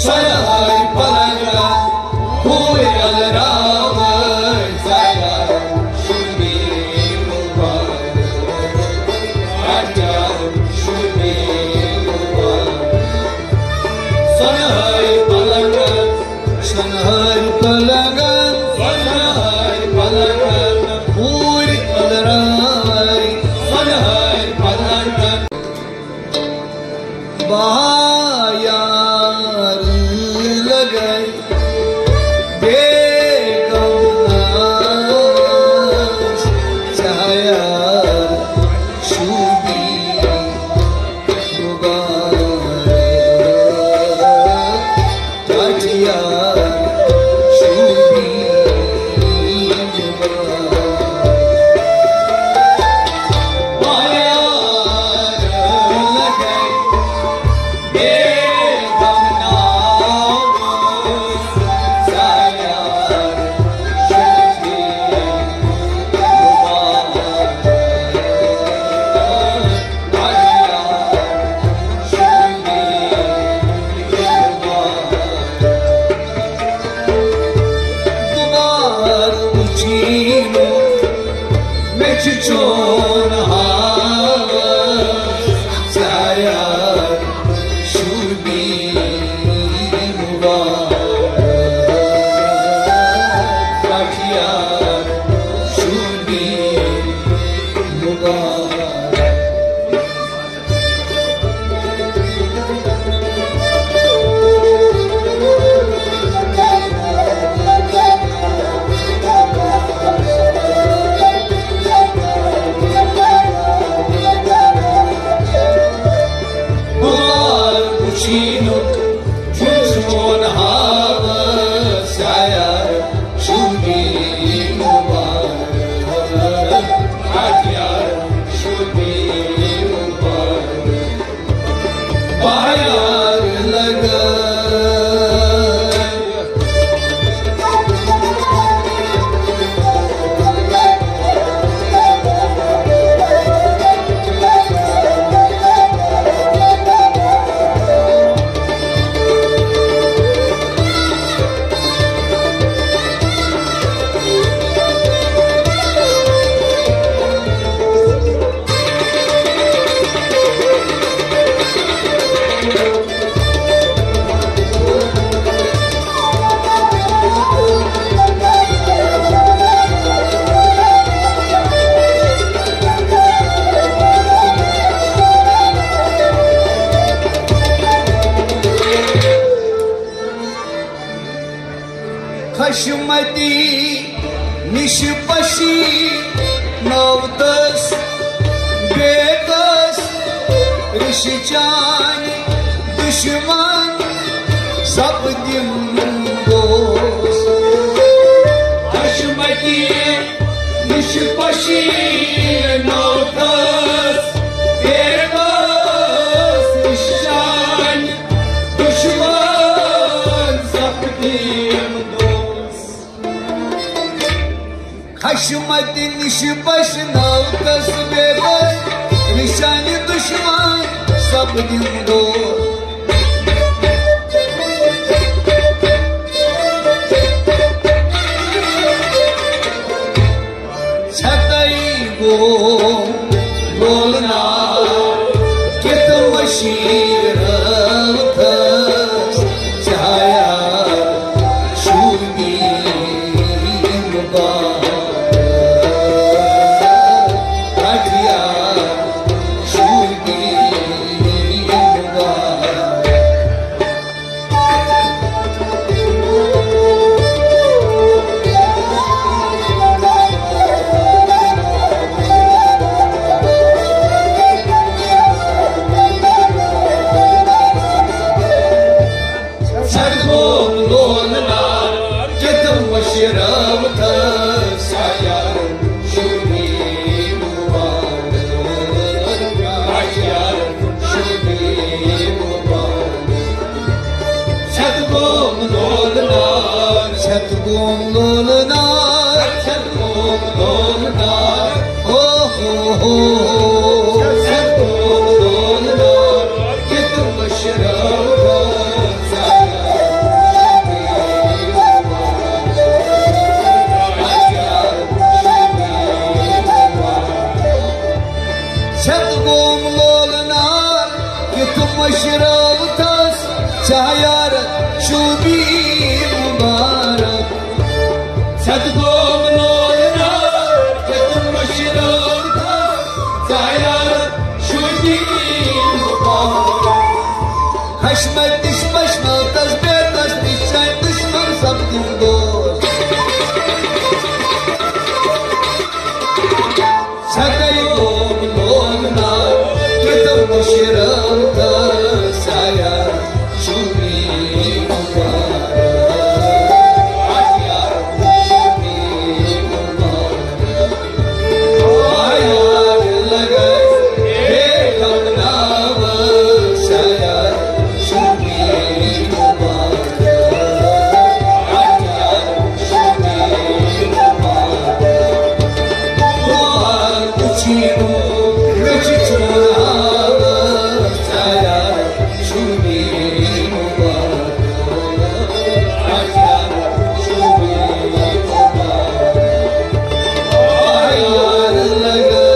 Sanahar Palanga, Puri Alarama, Zaya, Shumi Mubarak, Raja, Shumi Mubarak. Sanahar Palanga, Sanahar Palanga, Sanahar Palanga, Puri Alarama, Sanahar Palanga. Bahayar lagai begamnas cahayar shubhi mubarak tajiyar shubhi mubarak bahayar lagai Chon ha saya shurbi mubarak rakhiya shurbi mubarak Chinuk, Chun Hava, Sayar, Shubhi Mubarak, Atyar, Shubhi Mubarak, Bahayar Laga. Khashmati Nishpashi Navdas Bekas Rishchani Dushman Sabdim Dos Khashmati Nishpashi Navdas Bekas Rishchani Dushman Sabdim Khashmati Nishpash Navdas Bekas Rishchani Dushman Sabdim Dos Chatai go Golna Kitam Shirathas Chaya Shurbi Mubarak Rakhya Shurbi Mubarak Oh pašmaltas bėdas, iščaitis nors apgirdos. Sakai domina, kitam nuširauta, saya šūmį nuvarą. Atjar šūmį nuvară. Ayar lagai, ekam nava, saya šūmį nuvară. Atjar šūmį nuvară. Kuchinu, kuchichunava, saya šūmį nuvară. Atjar šūmį nuvară. Ayar lagai.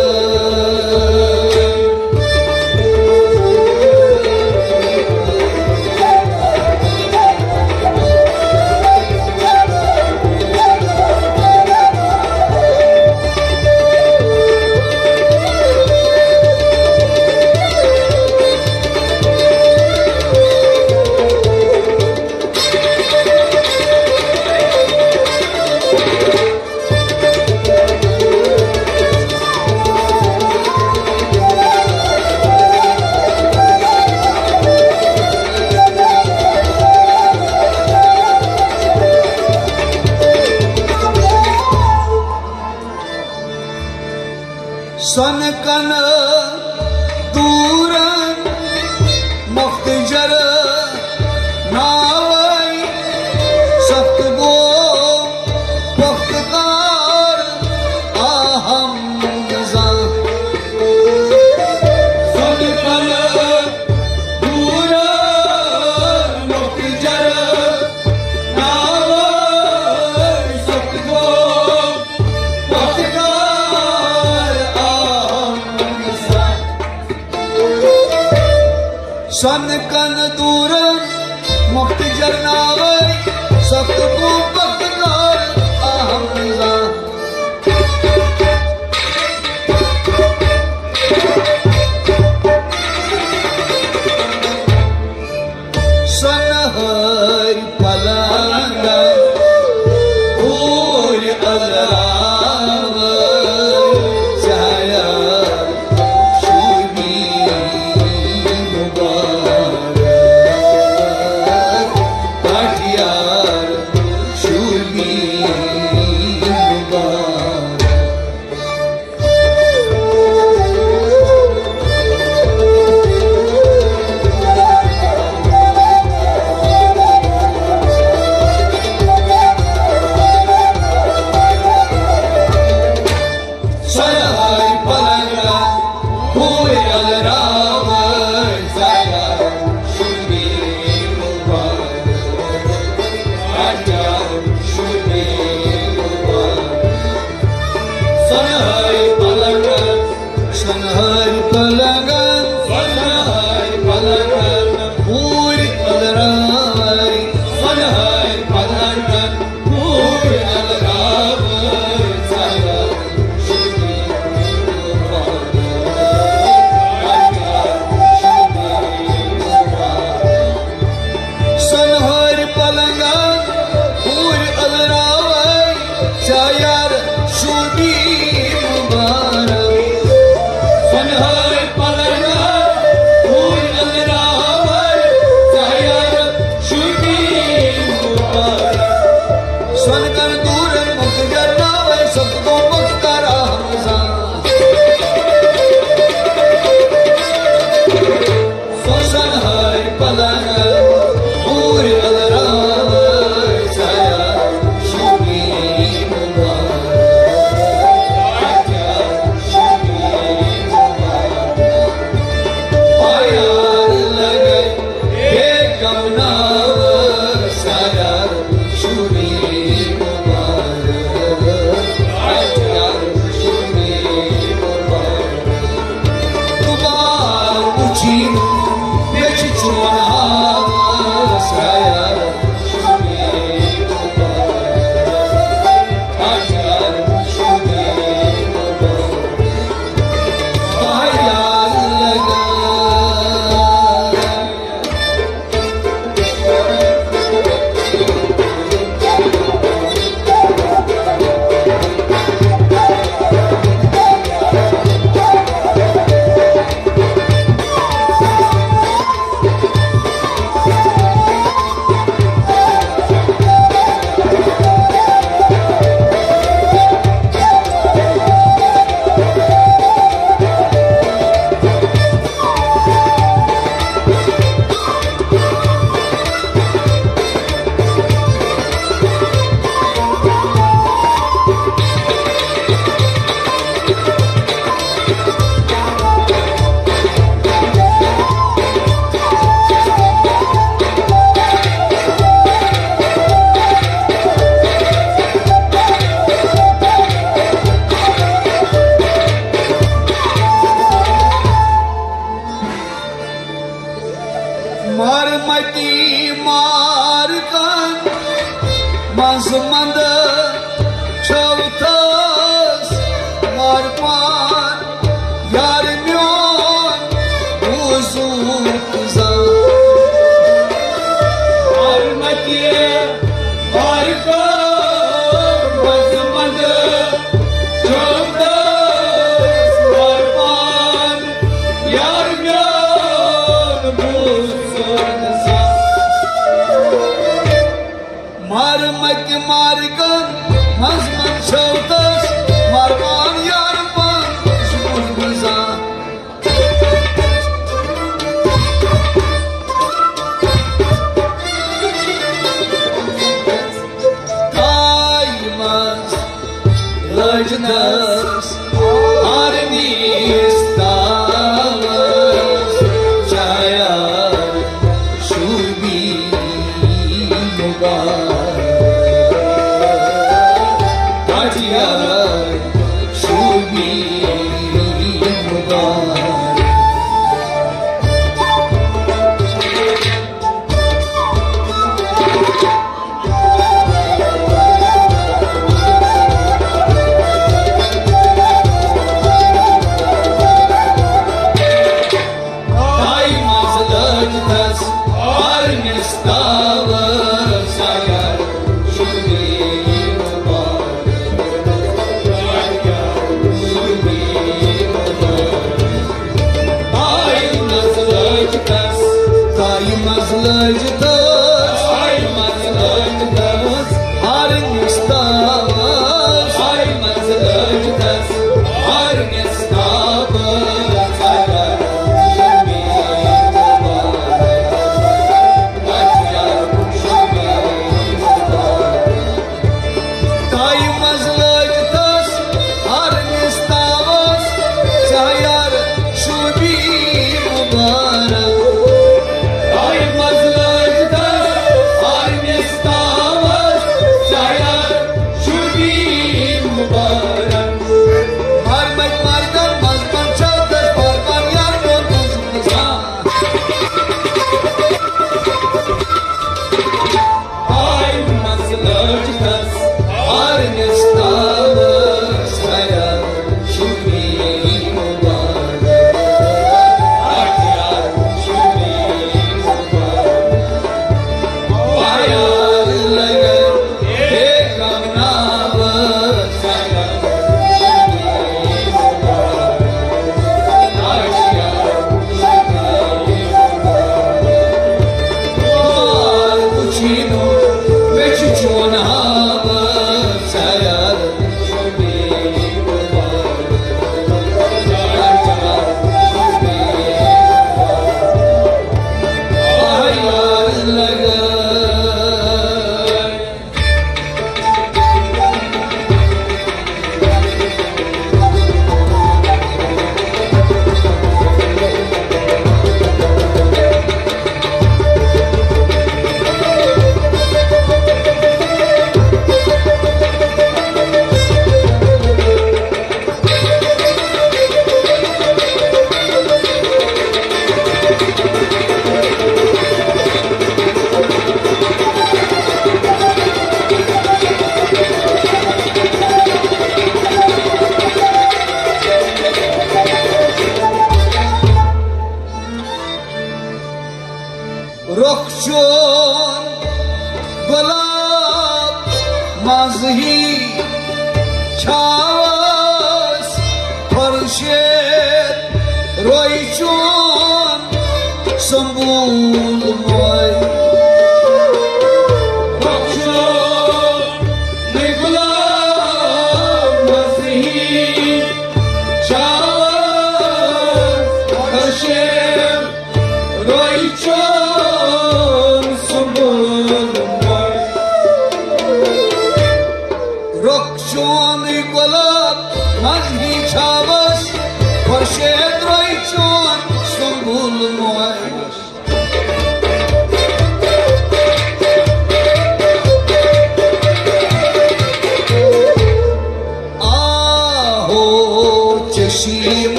Sonkan duran muhtijar navai saft go pukhtar aham za sonkan duran muhtijar navai saft go pukhtar Sonkan duran muhtijar navai saft ko pukhtar aham za Sanhar palanga or alava saya shumi mubarak markan mazmanda çavtas marpan yarmyon uzun kızan armaki markan mazmanda çavtas marpan yarmyon uzun kızan marmak markan mazman çavtas marpan yarpan uzun kızan Taymaz lajnas armistavas Jaya Shubhi Mubarak Jaya Shubhi Mubarak Taymaz lajnas armistavas Jaya Shubhi Taymaz lajnas armistavas Taymaz lajnas armistavas Jaya Shubhi Taymaz lajnas armistavas Jaya Shubhi Mubarak Taymaz lajnas armistavas Jaya Shubhi Mubarak Marmak markan mazman çavtas marpan yarmyon uzun kızan Taymaz lajnas armistavas Jaya Shubhi Mubarak Jaya Shubhi Mubarak Bayar lagan ekam navas Jaya Shubhi Mubarak Jaya Shubhi Mubarak Kuchino vechuchon havas Jaya Shubhi Mubarak Jaya Shubhi Bayar lagan Rokhchon gulab mazhi chavas Khurshid roichon sambul moy Rokhchon gulab mazhi chavas Khurshid roichon sambul moy Rokhchon gulab mazhi chavas Khurshid roichon sambul moy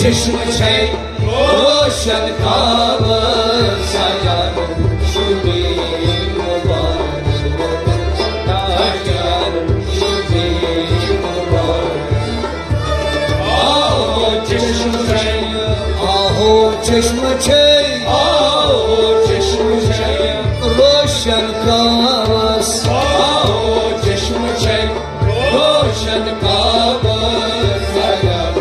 चश्म छे रोशन कावर सायार शुभी मुबारक ताजार शुभी मुबारक आओ चश्म छे आओ चश्म छे आओ चश्म छे रोशन कावर आओ चश्म छे रोशन कावर सायार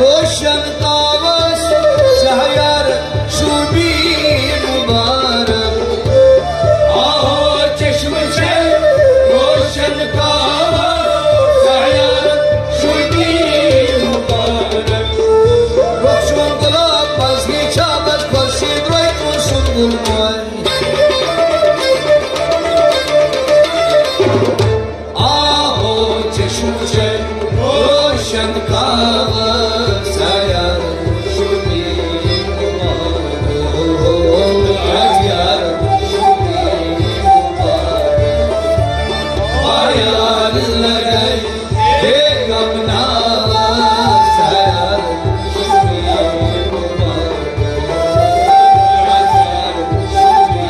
रोशन कावस शहयार शुभी मुबारक आओ चश्म छे रोशन कावस शहयार शुभी मुबारक रोशन गुलाब मज़गी चाबत खुर्शीद रोई तू सुंदर मोय आओ चश्म छे रोशन कावस सायार शुभी मुबारक ताजार शुभी मुबारक आयार लगाई बेगम नावाज सायार शुभी मुबारक ताजार शुभी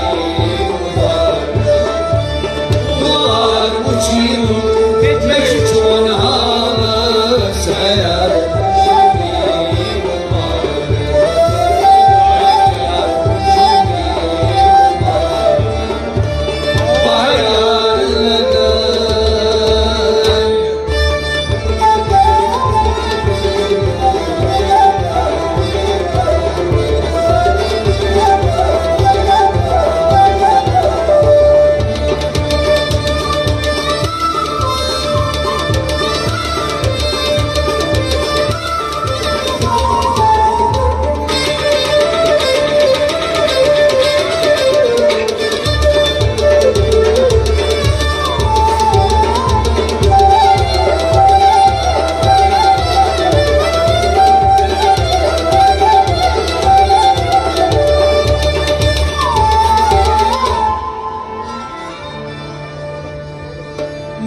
मुबारक दुआर मुझीरू बेच छोना सायार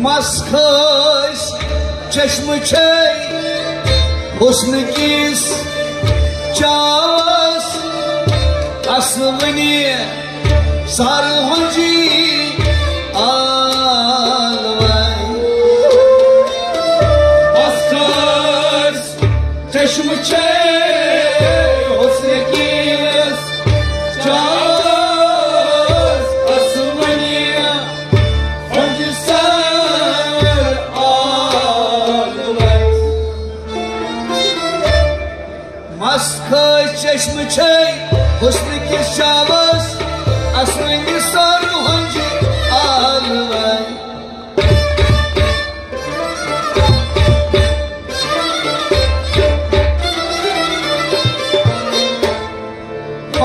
मस्खस चश्म छे हुस्न किस चावस असवनी सार हुंजी आलवाई मस्खस चश्म छे हुस्न किस चावस असवनी मस्खस चश्म छे हुस्न किस चावस असवनी सार हुंजी Alwaye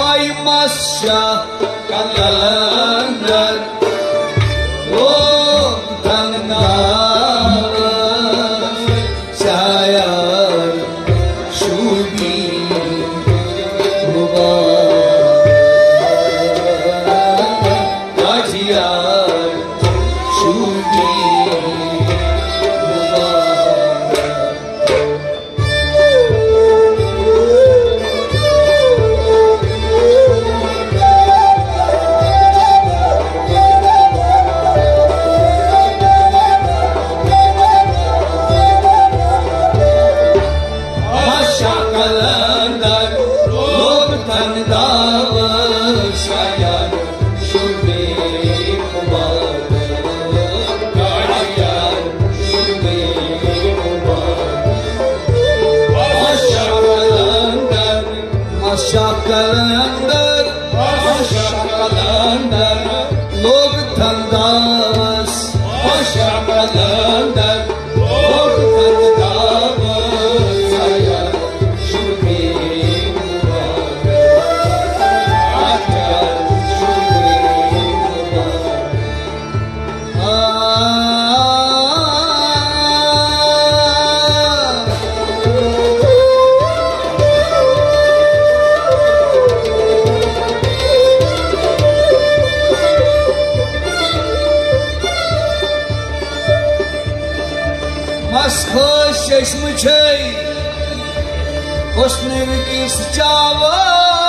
Ay maşallah o tanrı sayar şubi mübarek acıyar şubi mübarek Maskhosh cheshmu chey Kosnev kis chava